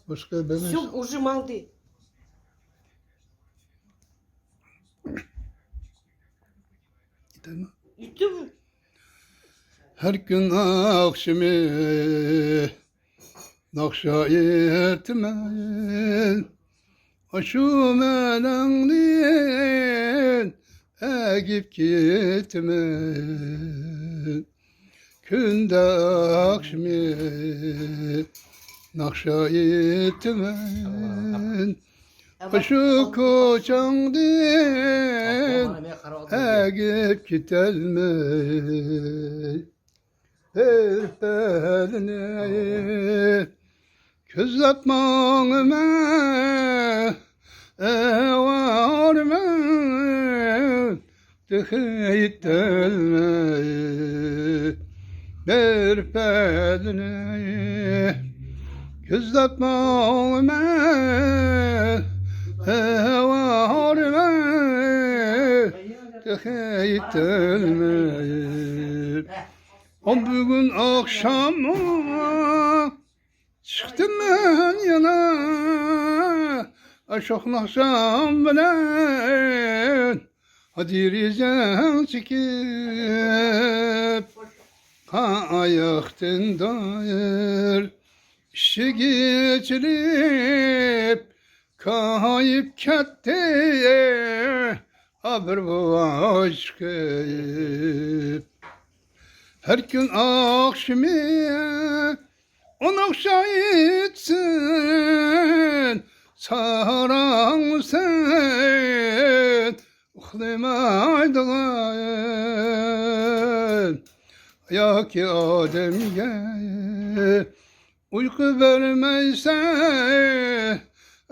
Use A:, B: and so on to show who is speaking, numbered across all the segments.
A: Başka ben
B: Все, уже молды. Gitti mi?
A: Her gün akşamı nakşa etmeyin aşu melenliğin egip gitmeyin Günde akşamı nakşa etmeyin aşu koçandın egip gitelmeyin Her beline közletmağıma evarme Tıhıyt delme Her beline közletmağıma evarme Tıhıyt delme O bugün akşama çıktım ben yana Aşok nakşam bilen Hadi rizen çekip Ayaktan dair İşi geçirip Kayıp ketti Haber bu aşkı Her gün akşamı ona şahitsin Saran sen Uxlimaydın Ya ki Adem'e uyku vermeyse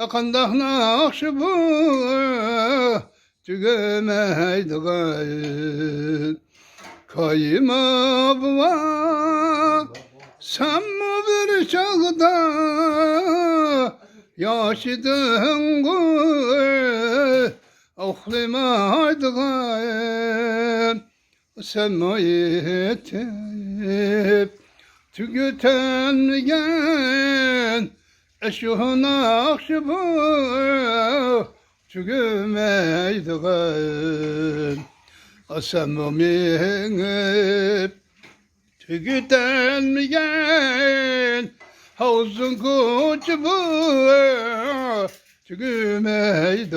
A: Kandah nakşı bu Tügemeydin Kayma baba, sen mi bir çağda yaşadın gül, ahlimaydın, sen mi yetip tüketenmeyen, eşuhun akşı bu, tükemeydin. Asamamiyip tüketenmeyen havuzun koçu bu tükümeydi